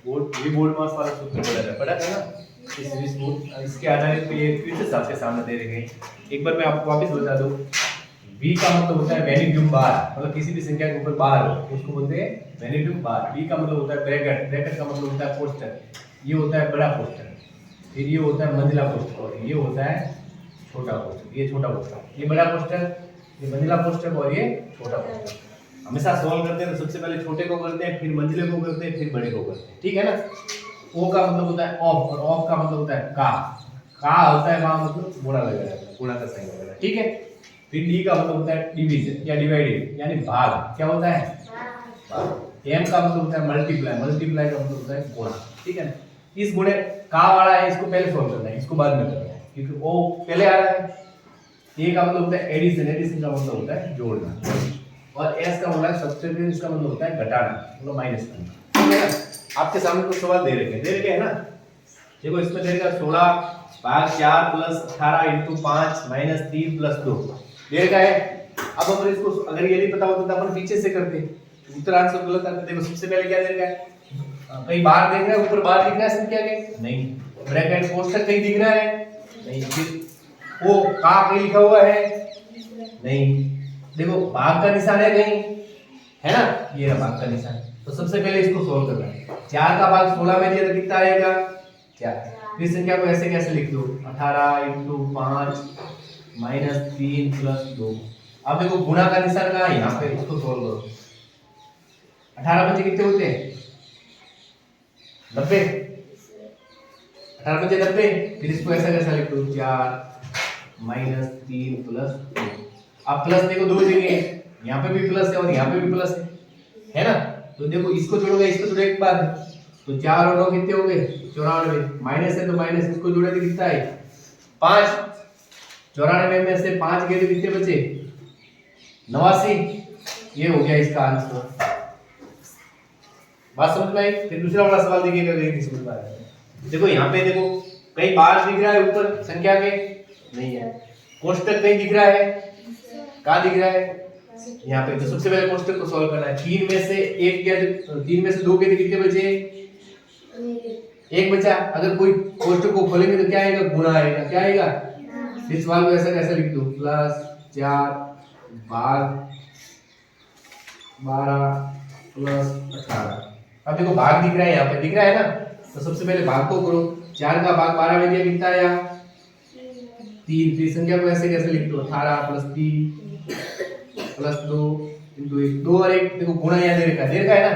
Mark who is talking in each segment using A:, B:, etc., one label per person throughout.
A: Board ये board मास वाला सूत्र पढ़ा था ना। इसके आधारित पे ये क्विज़ आपके सामने दे रखे हैं। एक बार मैं आपको वापस बता दूं, v का मतलब होता है वैनिट्यूम बार, मतलब किसी भी संख्या के ऊपर बार हो उसको बोलते हैं वैनिट्यूम बार। v का मतलब होता है ब्रैकेट, ब्रैकेट का मतलब होता है कोष्ठक, ये होता है बड़ा कोष्ठक, फिर ये होता है मंझला कोष्ठक और ये होता है छोटा कोष्ठक। ये छोटा कोष्ठक, ये बड़ा कोष्ठक, ये मंझला कोष्ठक और ये छोटा कोष्ठक। हमेशा सॉल्व करते हैं तो सबसे पहले छोटे को करते हैं, फिर मंझले को करते हैं, फिर बड़े को करते हैं, ठीक है ना। ओ का मतलब होता है ऑफ और ऑफ का मतलब होता है का होता है वहां मतलब गुणा लगा रहता है, गुणा का साइन लगा रहता है, ठीक है। फिर डी का मतलब होता है डिवीजन या डिवाइडेड यानी भाग, क्या होता है भाग। एम का मतलब होता है मल्टीप्लाई, मल्टीप्लाई का मतलब होता है गुणा, ठीक है ना। इस गुणे का वाला है इसको पहले सॉल्व करना है, इसको बाद में करना है क्योंकि ओ पहले आ रहा है। ए का मतलब होता है एडिशन, एडिशन का मतलब होता है जोड़ना, और एस का मतलब सब्ट्रैक्शन, इसका मतलब होता है घटाना मतलब माइनस करना, ठीक है ना। आपके सामने कुछ सवाल दे रखे हैं ना। देखो इसमें दे रखा 16 भाग 4 प्लस 18 इंटू 5 माइनस 3 प्लस 2 दे रखा है। अब अगर इसको अगर ये नहीं पता होता तो अपन पीछे से करते, उत्तर आंसर गलत आता। देखो सबसे पहले क्या दे रखा है, कहीं बाहर देख रहा है, ऊपर बाहर दिख रहा है संख्या के नहीं, ब्रैकेट कोष्ठक कहीं दिख रहा है नहीं, फिर ओ का कहीं लिखा हुआ है नहीं, देखो भाग का निशान है कहीं है ना, ये रहा भाग का निशान। तो सबसे पहले इसको सोल्व करना है। 4 का भाग 16 में दिया तो कितना आएगा 4। फिर संख्या को ऐसे कैसे लिख दो 18 इंटू 5 माइनस 3 प्लस 2। अब देखो गुणा का निशान कहाँ है, यहाँ पे, इसको सोल्व करो। 18 बचे कितने होते हैं 90, 18 बचे 90। फिर इसको ऐसा कैसा लिख दो 4 माइनस 3 प्लस 2। अब प्लस देखो दो जगह, यहाँ पे भी प्लस है और यहाँ पे भी प्लस है ना। तो देखो इसको जोड़ोगे इसको जोड़े एक बार, तो 4 और 9 कितने हो गए 94, माइनस है तो माइनस, इसको जोड़े तो कितना है 5। 94 में से 5 गए तो कितने बचे 89। ये हो गया इसका आंसर। बात समझ में आई। फिर दूसरा वाला सवाल देखिएगा, नहीं समझ में आया। देखो यहाँ पे देखो कहीं बार दिख रहा है ऊपर संख्या के नहीं है, कोष्ठक कहीं दिख रहा है का दिख रहा है यहाँ पे। तो सबसे पहले कोष्ठक को सॉल्व करना है। 3 में से 1 गया तो 3 में से 2 गए तो कितने बचे 1 बचा। अगर कोई कोष्ठक को खोलेंगे तो क्या आएगा गुणा आएगा, क्या आएगा। फिर सवाल को ऐसा कैसे लिख दो प्लस 4 भाग 12 प्लस 18। अब देखो भाग दिख रहा है, यहाँ पे दिख रहा है ना, तो सबसे पहले भाग को करो। 4 का भाग 12 में दिया कितना आया 3। फिर संख्या को ऐसे कैसे लिख दो 18 प्लस 3 प्लस 2 इंटू 1। 2 और 1 देखो गुणा यहाँ दे रखा है ना,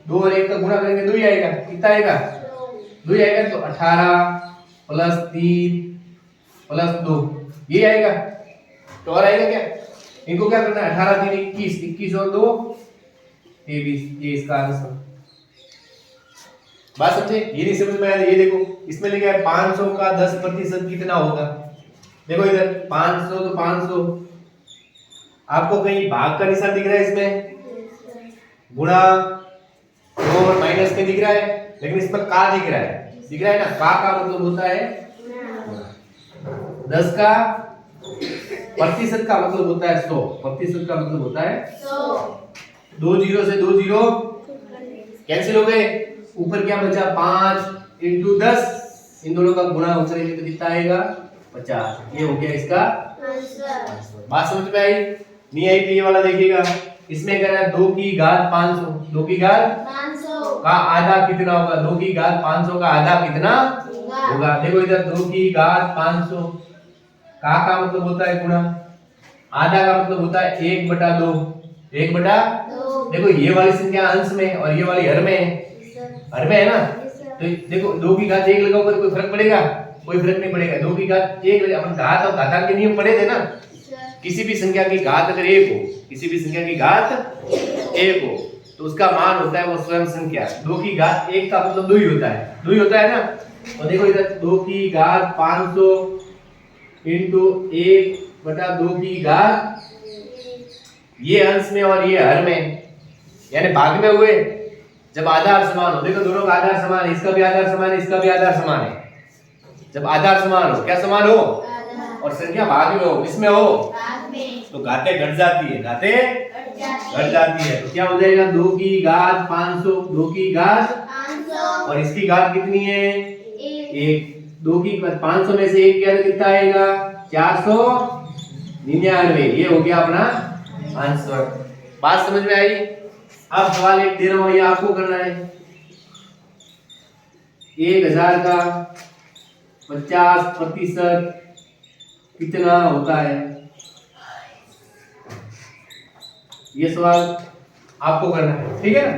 A: 2 और 1 का गुणा करेंगे 2 ही आएगा, कितना आएगा 2 ही आएगा। तो 18 प्लस 3 प्लस 2 ये आएगा। तो और आएगा क्या, इनको क्या करना है 18 3 21, 21 और 2 23, ये इसका आंसर। बात समझे। ये नहीं समझ में आया ये देखो इसमें लिखा है 500 का 10% कितना होगा। देखो इधर 500 तो 500, आपको कहीं भाग का निशान दिख रहा है इसमें, गुणा और माइनस के दिख रहा है, लेकिन इसमें का दिख रहा है ना। का मतलब होता है 10 का प्रतिशत का मतलब होता है 100, प्रतिशत का मतलब होता है 100। 2 जीरो से 2 जीरो कैंसिल हो गए, ऊपर क्या बचा 5 इंटू 10, इन दोनों का गुणा हो करेंगे तो कितना आएगा 50। ये हो गया इसका आंसर। बात समझ में आई। नहीं आई तो ये वाला देखिएगा, इसमें कह रहा है 2 की घात 500, 2 की घात 500 का आधा कितना होगा, 2 की घात 500 का आधा कितना होगा। देखो इधर 2 की घात 500 का मतलब होता है गुणा, आधा का मतलब होता है 1/2, 1/2। देखो ये वाली संख्या अंश में और ये वाली हर में है ना। तो देखो 2 की घात 1 लगाओगे तो कोई फर्क पड़ेगा, कोई फर्क नहीं पड़ेगा। 2 की घात 1 अपन घात और घातांक के नियम पढ़े थे ना। किसी भी संख्या की घात अगर 1 हो, किसी भी संख्या की घात 1 हो तो उसका मान होता है वो स्वयं संख्या। 2 की घात 1 का मतलब 2 ही होता है ना। तो देखो इधर 2 की घात 500 इंटू 1/2 की घात, ये अंश में और ये हर में यानी भाग में हुए जब आधार समान हो। देखो दोनों का आधार समान है, इसका भी आधार समान है, इसका भी आधार समान है। जब आधार समान हो, क्या समान हो और संख्या भाग में हो, इसमें हो तो घातें घट जाती है, घट जाती है। तो क्या हो जाएगा 2 की घात 500, 2 की घात 500 और इसकी घात कितनी है 1। 2 की 500 में से 1 गया तो कितना आएगा 499। ये हो गया अपना आंसर। बात समझ में आई। अब सवाल एक दे रहा हूं, ये आपको करना है। 1000 का 50% कितना होता है? ये सवाल आपको करना है, ठीक है ना।